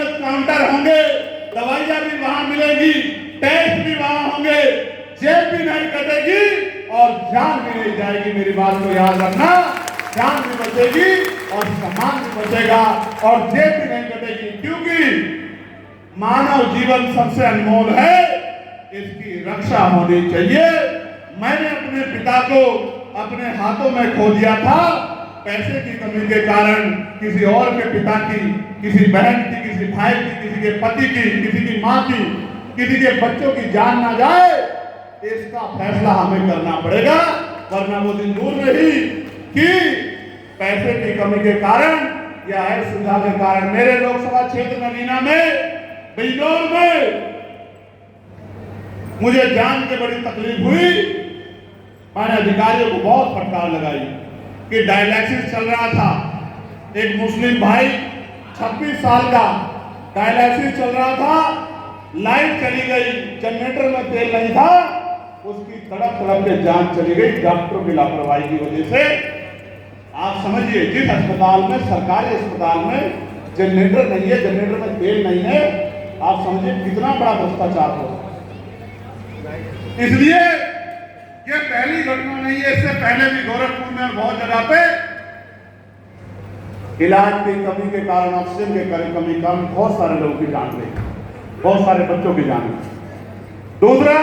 Wellness counter होंगे, दवाइयां भी वहां मिलेगी, टेस्ट भी वहां होंगे, जेब भी नहीं कटेगी और जान भी नहीं जाएगी। मेरी बात को याद रखना, जान भी बचेगी और सम्मान भी बचेगा और जेब भी नहीं कटेगी, क्योंकि मानव जीवन सबसे अनमोल है, इसकी रक्षा होनी चाहिए। मैंने अपने पिता को अपने हाथों में खो दिया था, पैसे की कमी के कारण। किसी और के पिता की, किसी बहन की, किसी भाई की, किसी के पति की, किसी की माँ की, किसी के बच्चों की जान ना जाए, इसका फैसला हमें करना पड़ेगा, वरना वो दिन दूर नहीं कि पैसे की कमी के कारण या सुविधा के कारण मेरे लोकसभा क्षेत्र नगीना में, बिजनौर में मुझे जान के बड़ी तकलीफ हुई। मैंने अधिकारियों को बहुत फटकार लगाई कि डायलिसिस चल रहा था, एक मुस्लिम भाई 26 साल का डायलिसिस चल रहा था, लाइट चली गई, जनरेटर में तेल नहीं था, उसकी तड़प तड़प के जान चली गई डॉक्टरों की लापरवाही की वजह से। आप समझिए, जिस अस्पताल में, सरकारी अस्पताल में जनरेटर नहीं है, जनरेटर में तेल नहीं है, आप समझिए कितना बड़ा भ्रष्टाचार हो। इसलिए ये पहली घटना नहीं है, इससे पहले भी गोरखपुर में बहुत जगह पे इलाज की कमी के कारण, ऑक्सीजन के कमी के कारण बहुत सारे लोगों की जान गई, बहुत सारे बच्चों की जान गई। दूसरा,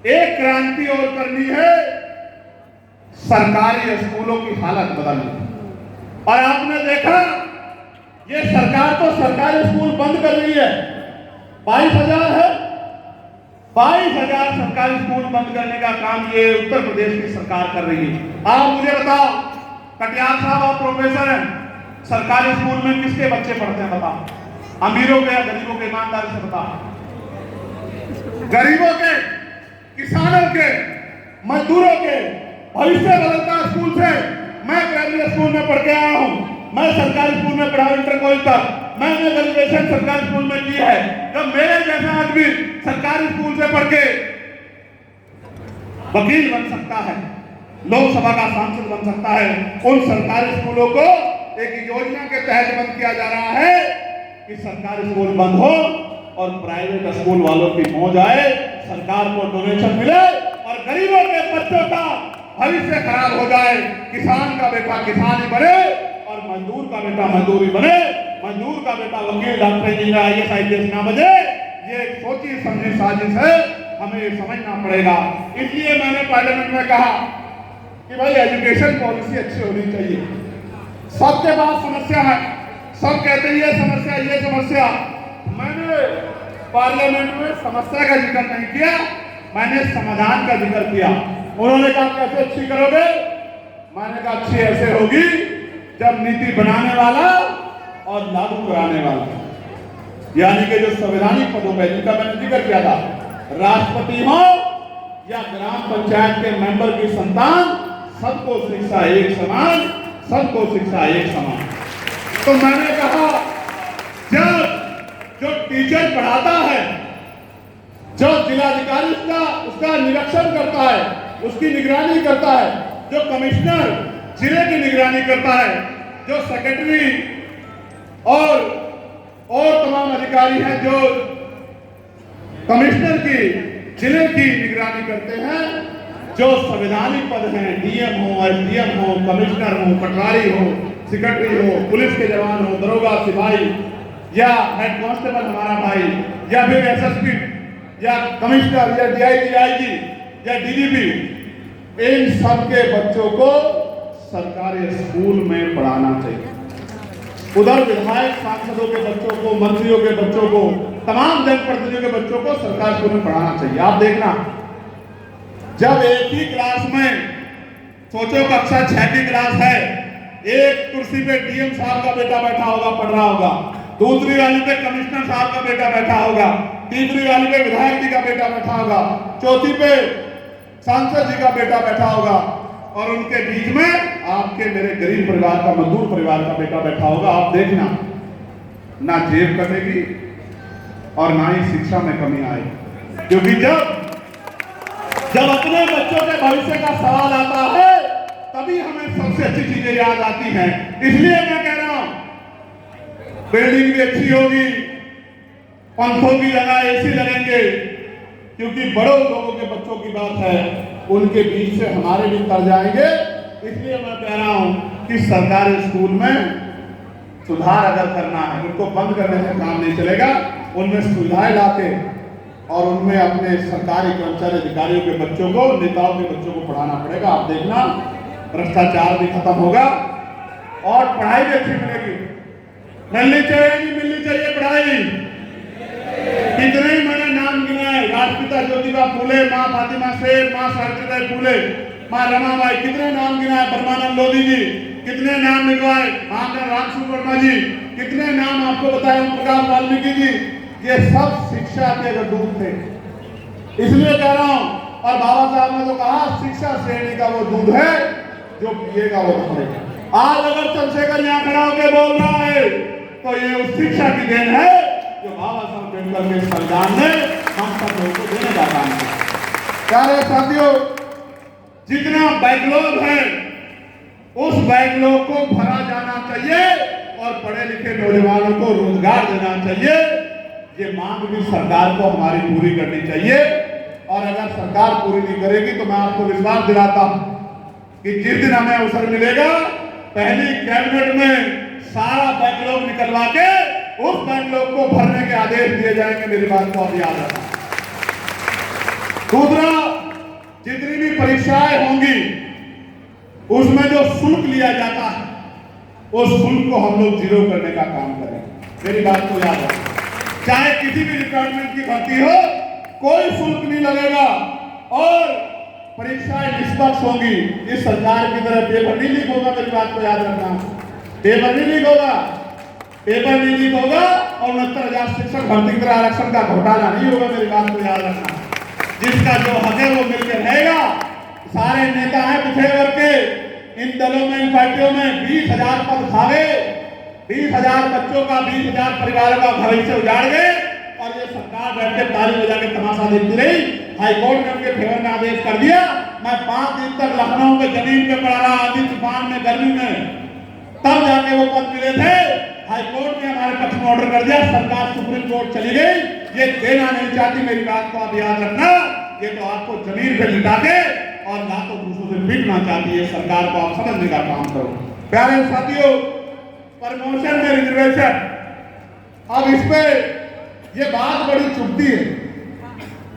एक क्रांति और करनी है, सरकारी स्कूलों की हालत बदलनी। और आपने देखा, ये सरकार तो सरकारी स्कूल बंद कर रही है, 22,000 है, 22,000 सरकारी स्कूल बंद करने का काम ये उत्तर प्रदेश की सरकार कर रही है। आप मुझे बताओ, कटियार साहब आप प्रोफेसर हैं, सरकारी स्कूल में किसके बच्चे पढ़ते हैं बताओ? अमीरों के या गरीबों के? ईमानदारी से बताओ। गरीबों के, किसानों के, मजदूरों के भविष्य बदलता स्कूल से। मैं प्राइमरी स्कूल में पढ़ के आया हूं, मैं सरकारी स्कूल में पढ़ा, इंटर कॉलेज तक मैंने ग्रेजुएशन सरकारी स्कूल में की है। जब मेरे जैसा आदमी सरकारी स्कूल से पढ़ के वकील बन सकता है, लोकसभा का सांसद बन सकता है, उन सरकारी स्कूलों को एक योजना के तहत बंद किया जा रहा है कि सरकारी स्कूल बंद हो और प्राइवेट स्कूल वालों की मौज आए, सरकार को डोनेशन मिले और गरीबों के बच्चों का भविष्य खराब हो जाए। किसान का बेटा किसान ही बने और मजदूर का बेटा मजदूर ही बने, मजदूर का बेटा वकील, डॉक्टर, इंजीनियर, IAS IPS ना बने। ये एक सोची समझी साजिश है, हमें ये समझना पड़ेगा। इसलिए मैंने पार्लियामेंट में कहा कि भाई एजुकेशन पॉलिसी अच्छी होनी चाहिए। सबके पास समस्या है, सब कहते हैं ये समस्या, ये समस्या। मैंने पार्लियामेंट में समस्या का जिक्र नहीं किया, मैंने समाधान का जिक्र किया। उन्होंने कहा कैसे अच्छी करोगे? मैंने कहा अच्छी ऐसे होगी जब नीति बनाने वाला और लागू कराने वाला, यानी कि जो संवैधानिक पदों पर, जिनका मैंने जिक्र किया था, राष्ट्रपति हो या ग्राम पंचायत के मेंबर की संतान, सबको शिक्षा एक समान, सबको शिक्षा एक समान। तो मैंने कहा जब जो टीचर पढ़ाता है, जो जिलाधिकारी उसका निरीक्षण करता है, उसकी निगरानी करता है, जो कमिश्नर जिले की निगरानी करता है, जो सेक्रेटरी और तमाम अधिकारी हैं जो कमिश्नर की जिले की निगरानी करते हैं, जो संवैधानिक पद हैं, DM हो, SDM हो, कमिश्नर हो, पटवारी हो, सेक्रेटरी हो, पुलिस के जवान हो, दरोगा, सिपाही या हेड कांस्टेबल हमारा भाई, या फिर SSP या कमिश्नर या DIG, IG या DGP, इन सबके बच्चों को सरकारी स्कूल में पढ़ाना चाहिए। उधर विधायक सांसदों के बच्चों को, मंत्रियों के बच्चों को, तमाम जनप्रतिनिधियों के बच्चों को सरकारी स्कूल में पढ़ाना चाहिए। आप देखना, जब एक ही क्लास में, सोचो कक्षा 6 की क्लास है, एक कुर्सी पे DM साहब का बेटा बैठा होगा, पढ़ रहा होगा, दूसरी वाली पे कमिश्नर साहब का बेटा बैठा होगा, तीसरी वाली पे विधायक जी का बेटा बैठा होगा, चौथी पे सांसद जी का बेटा बैठा होगा, और उनके बीच में आपके मेरे गरीब परिवार का, मजदूर परिवार का बेटा बैठा होगा। आप देखना, ना जेब कटेगी और ना ही शिक्षा में कमी आएगी, क्योंकि जब अपने बच्चों के भविष्य का सवाल आता है तभी हमें सबसे अच्छी चीजें याद आती हैं। इसलिए मैं कह रहा हूं बिल्डिंग भी अच्छी होगी, पंखों की जगह एसी लगेंगे, क्योंकि बड़ों लोगों के बच्चों की बात है, उनके बीच से हमारे भी तर जाएंगे। इसलिए मैं कह रहा हूं कि सरकारी स्कूल में सुधार अगर करना है, उनको बंद करने से काम नहीं चलेगा, उनमें सुविधाएं लाके और उनमें अपने सरकारी कर्मचारी अधिकारियों के बच्चों को, नेताओं के बच्चों को पढ़ाना पड़ेगा। आप देखना भ्रष्टाचार भी खत्म होगा और पढ़ाई भी अच्छी मिलेगी। मिलनी चाहिए, नहीं मिलनी चाहिए पढ़ाई? कितने ही मैंने नाम गिनाए, राष्ट्रपिता ज्योतिबा फूले, माँ फातिमा शेर, माँ सावित्रीबाई फूले, माँ रमाबाई, कितने नाम गिनाए, ब्रह्मानंद लोधी जी, कितने नाम लिखवाए, महात्मा रामसूर वर्मा जी, कितने नाम आपको बताए, ओम प्रकाश वाल्मीकि जी। ये सब शिक्षा के दूत थे, इसलिए कह रहा हूं। और बाबा साहब ने तो कहा शिक्षा श्रेणी का वो दूध है जो पिएगा वो मरेगा। आज अगर चंद्रशेखर यहाँ खड़ा होकर बोल रहा है तो ये उस शिक्षा की देन है जो बाबा साहब अम्बेडकर के संविधान ने हम सब लोगों को देने का काम किया। प्यारे साथियों, जितना बैकलॉग है उस बैकलॉग को भरा जाना चाहिए और पढ़े लिखे नौजवानों को रोजगार देना चाहिए। ये मांग भी सरकार को हमारी पूरी करनी चाहिए। और अगर सरकार पूरी नहीं करेगी तो मैं आपको विश्वास दिलाता हूं कि जिस दिन हमें अवसर मिलेगा, पहली कैबिनेट में सारा बैकलॉग निकलवा के उस बैकलॉग को भरने के आदेश दिए जाएंगे। मेरी बात को आप याद रखना। दूसरा, जितनी भी परीक्षाएं होंगी उसमें जो शुल्क लिया जाता है उस शुल्क को हम लोग जीरो करने का काम करेंगे। मेरी बात को याद रखना। चाहे किसी भी डिपार्टमेंट की भर्ती हो, कोई शुल्क नहीं लगेगा और परीक्षाएं निष्पक्ष होंगी। इस सरकार की तरफ पेपर नहीं लीक होगा। मेरी बात को याद रखना, पेपर नहीं लीक होगा, पेपर नहीं लीक होगा और 69,000 शिक्षक भर्ती की तरह आरक्षण का घोटाला नहीं होगा। मेरी बात को याद रखना। जिसका जो हक है वो मिलकर रहेगा। सारे नेता हैं पिछड़े वर्ग के, इन दलों में, इन पार्टियों में 20,000 पद खा गए, 20,000 बच्चों का, 20,000 परिवारों का भविष्य उजाड़ गए और ये सरकार बैठ के ताली बजा के तमाशा देखती रही। हाईकोर्ट ने उनके फेवर में आदेश कर दिया। मैं 5 दिन तक लखनऊ के जमीन पे पड़ा रहा, आंधी तूफान में, गर्मी में, तब जाके वो पद मिले थे। हाईकोर्ट ने हमारे पक्ष में ऑर्डर कर दिया, सरकार सुप्रीम कोर्ट चली गई, ये देना नहीं चाहती। मेरी बात को आप याद रखना। ये तो आपको जमीन पे लिटा के और ना तो दूसरों से पीटना चाहती है। सरकार को आप समझने का काम करो। प्यारे साथियों, प्रमोशन में रिजर्वेशन, अब इस पे ये बात बड़ी चुभती है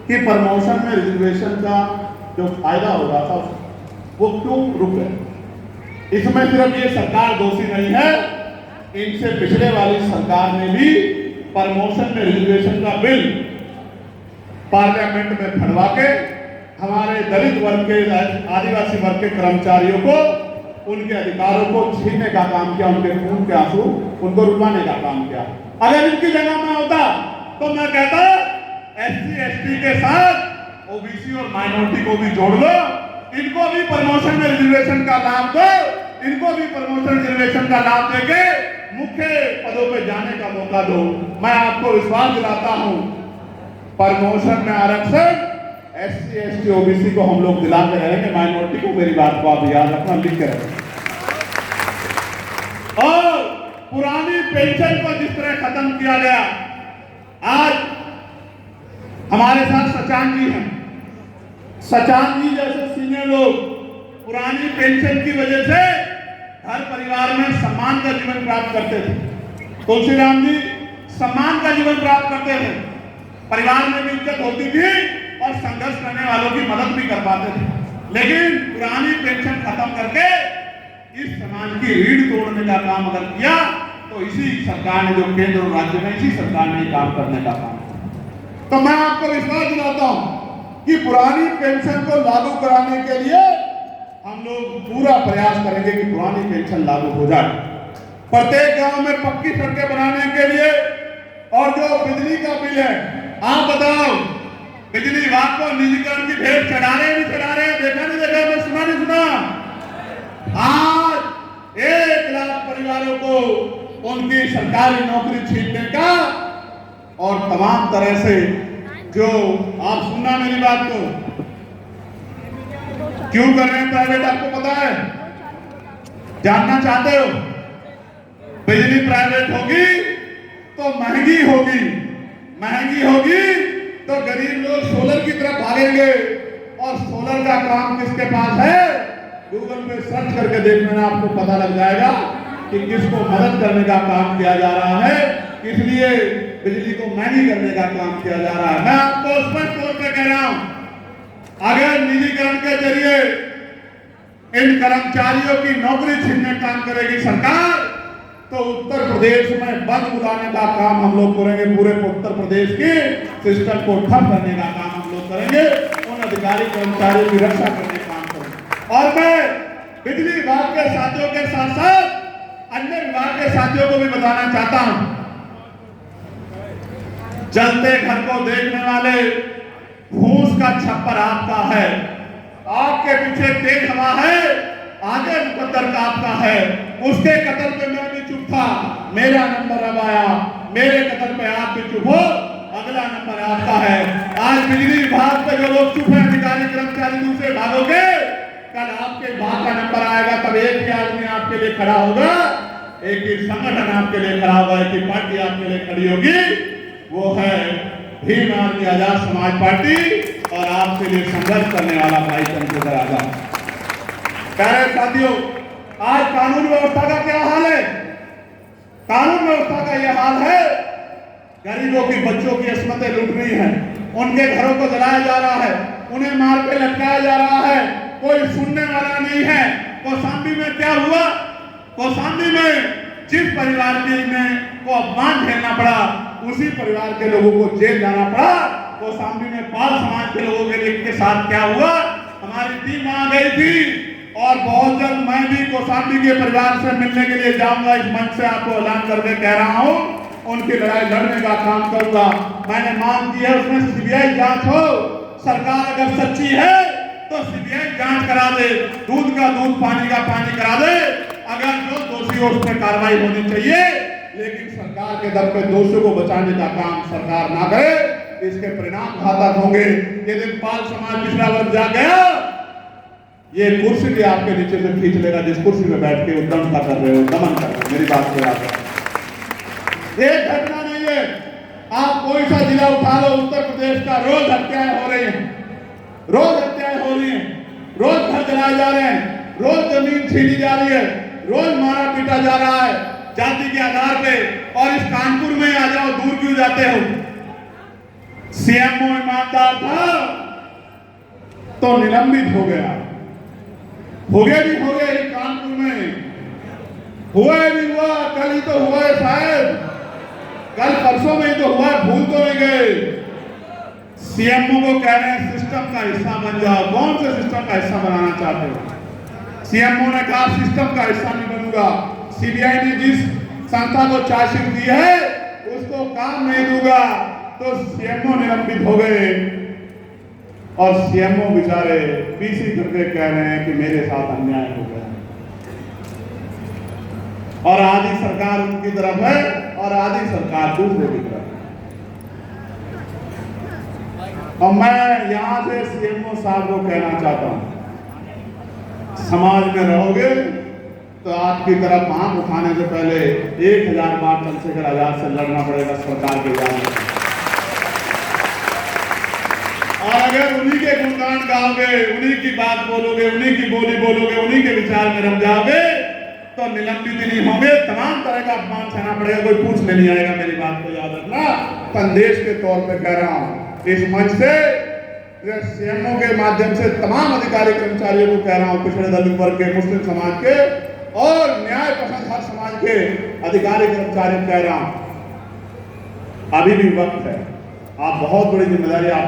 कि प्रमोशन में रिजर्वेशन का जो फायदा हो रहा था वो क्यों रुक गए। इसमें सिर्फ ये सरकार दोषी नहीं है, इनसे पिछले वाली सरकार ने भी प्रमोशन में रिजर्वेशन का बिल पार्लियामेंट में फड़वा के हमारे दलित वर्ग के, आदिवासी वर्ग के कर्मचारियों को, उनके अधिकारों को छीनने का काम किया, उनके खून के आंसू उनको रुकवाने का काम किया। अगर इनकी जगह में होता तो मैं कहता SC ST के साथ OBC और माइनॉरिटी को भी जोड़ लो, इनको भी प्रमोशन में रिजर्वेशन का लाभ दो, इनको भी प्रमोशन रिजर्वेशन का लाभ देके मुख्य पदों पे जाने का मौका दो। मैं आपको विश्वास दिलाता हूं, प्रमोशन में आरक्षण SC ST OBC को हम लोग दिलाते रहेंगे, माइनॉरिटी को। मेरी बात को आप याद रखना, लिख के रखना। और पुरानी पेंशन को जिस तरह खत्म किया गया, आज हमारे साथ सचान जी हैं। सचान जी जैसे सीनियर लोग पुरानी पेंशन की वजह से हर परिवार में सम्मान का जीवन प्राप्त करते थे। तुलसीराम जी सम्मान का जीवन प्राप्त करते थे, परिवार में भी इज्जत होती थी और संघर्ष करने वालों की मदद भी कर पाते थे। लेकिन पुरानी पेंशन खत्म करके इस समाज की रीढ़ तोड़ने का काम अगर किया तो इसी सरकार ने, जो केंद्र और राज्य में, इसी सरकार ने काम करने का काम किया। तो मैं आपको विश्वास दिलाता हूं कि पुरानी पेंशन को लागू कराने के लिए हम लोग पूरा प्रयास करेंगे कि पुरानी पेंशन लागू हो जाए। प्रत्येक गांव में पक्की सड़कें बनाने के लिए, और जो बिजली का बिल है, आप बताओ, बिजली विभाग को निजीकरण की भेंट चढ़ा रहे नहीं चढ़ा रहे? देखा नहीं देखा? मैं सुना नहीं सुना? आज 1 लाख परिवारों को उनकी सरकारी नौकरी छीनने का और तमाम तरह से जो, आप सुनना मेरी बात को, क्यों कर रहे हैं प्राइवेट? आपको पता है? जानना चाहते हो? बिजली प्राइवेट होगी तो महंगी होगी तो गरीब लोग सोलर की तरफ भागेंगे। और सोलर का काम किसके पास है? गूगल पे सर्च करके देखने में आपको पता लग जाएगा कि किसको मदद करने का काम किया जा रहा है, किस लिए बिजली को महंगी करने का काम किया जा रहा है। मैं आपको स्पष्ट तौर पर कह रहा हूं, अगर निजीकरण के जरिए इन कर्मचारियों की नौकरी छीनने का काम करेगी सरकार, तो उत्तर प्रदेश में बंद बुलाने का काम हम लोग करेंगे। पूरे उत्तर प्रदेश के सिस्टम को ठप करने का काम हम लोग करेंगे। उन अधिकारी कर्मचारियों की रक्षा करने का काम करेंगे। और मैं बिजली विभाग के साथियों के साथ साथ अन्य विभाग के साथियों को भी बताना चाहता हूं, जलते घर को देखने वाले फूस का छप्पर आपका है, आपके पीछे तेज हवा है, आगे मुकद्दर का आपका है। उसके कत्ल पे मैं भी चुप था, मेरा नंबर अब आया, मेरे कत्ल पे आप भी चुप हो, अगला नंबर आपका है। आज बिजली विभाग पे जो लोग चुप हैं, अधिकारी कर्मचारी दूसरे भागों के, कल आपके भाग का नंबर आएगा, तब एक ही आदमी आपके लिए खड़ा होगा, एक ही संगठन आपके लिए खड़ा होगा, एक ही पार्टी आपके लिए खड़ी होगी, वो है भीम आदमी आजाद समाज पार्टी और आपके लिए संघर्ष करने वाला भाई चंद्रशेखर आजाद। प्यारे साथियों, आज कानून व्यवस्था का क्या हाल है? कानून व्यवस्था का यह हाल है, गरीबों की बच्चों की अस्मतें लूट रही हैं, उनके घरों को जलाया जा रहा है, उन्हें मार के लटकाया जा रहा है, कोई सुनने वाला नहीं है। कौशाम्बी में क्या हुआ? कौशाम्बी में जिस परिवार को अपमान झेलना पड़ा, उसी परिवार के लोगों को जेल जाना पड़ा। कौशाम्बी में पाल समाज के लोगों के साथ क्या हुआ? हमारी टीम वहां गई थी और बहुत जल्द मैं भी कौशाम्बी के परिवार से मिलने के लिए जाऊंगा। इस मंच से आपको ऐलान करके कह रहा हूं, उनकी लड़ाई लड़ने का काम करूंगा। मैंने मांग की है उसमें सीबीआई जांच हो। सरकार अगर सच्ची है तो सीबीआई जांच करा दे, दूध का दूध पानी का पानी करा दे। अगर जो दोषी हो उस पर कार्रवाई होनी चाहिए, लेकिन सरकार के दम पे दोषियों को बचाने का काम सरकार ना करे, इसके परिणाम घातक होंगे। ये दिन पाल समाज पिछड़ा वर्ग जा गया, ये कुर्सी भी आपके नीचे से खींच लेगा, जिस कुर्सी में बैठ के उद्दम कर रहे हो, दमन कर रहे हो। मेरी बात को याद रखो, एक घटना नहीं है। आप कोई सा जिला उठा लो उत्तर प्रदेश का, रोज हत्याएं हो रही हैं, रोज हत्याएं हो रही हैं, रोज घर जलाए जा रहे हैं, रोज जमीन छीनी जा रही है, रोज मारा पीटा जा रहा है जाति के आधार पे। और इस कानपुर में आ जाओ, दूर क्यों जाते हो? सीएमओ ईमानदार था तो निलंबित हो गया, हो गए कानपुर में, हुआ भी हुआ, कल ही तो हुआ है शायद, कल परसों में ही तो हुआ, भूल तो नहीं गए। सीएमओ को कह रहे हैं सिस्टम का हिस्सा बन जाओ। कौन से सिस्टम का हिस्सा बनाना चाहते हो? सीएमओ ने कहा सिस्टम का हिस्सा नहीं बनूंगा। सीबीआई ने जिस संस्था को चार्जशीट दी है उसको काम नहीं दूंगा, तो सीएमओ निलंबित हो गए। और सीएमओ बेचारे पीसी करके कह रहे हैं कि मेरे साथ अन्याय हो गया, और आधी सरकार उनकी तरफ है और आधी सरकार दूसरे की तरफ है। और मैं यहां से सीएमओ साहब को कहना चाहता हूं, समाज में रहोगे तो आपकी तरफ आंख उठाने से पहले 1000 बार चंद्रशेखर आजाद से लड़ना पड़ेगा सरकार के जाने। और अगर उन्हीं के गुणगान गाओगे, उन्हीं की बात बोलोगे, उन्हीं की बोली बोलोगे, उन्हीं के विचार में रम जाओगे, तो निलंबित नहीं होंगे, तमाम तरह का अपमान सहना पड़ेगा, कोई पूछने नहीं आएगा। मेरी बात को याद रखना, संदेश के तौर पे कह रहा हूं। इस मंच से सीएमओ के माध्यम से तमाम अधिकारी कर्मचारियों को कह रहा हूं, पिछड़े दलित वर्ग के, मुस्लिम समाज के और न्याय पसंद हर समाज के अधिकारी कर्मचारियों को कह रहा हूं, अभी भी वक्त है। आप बहुत बड़ी जिम्मेदारी आप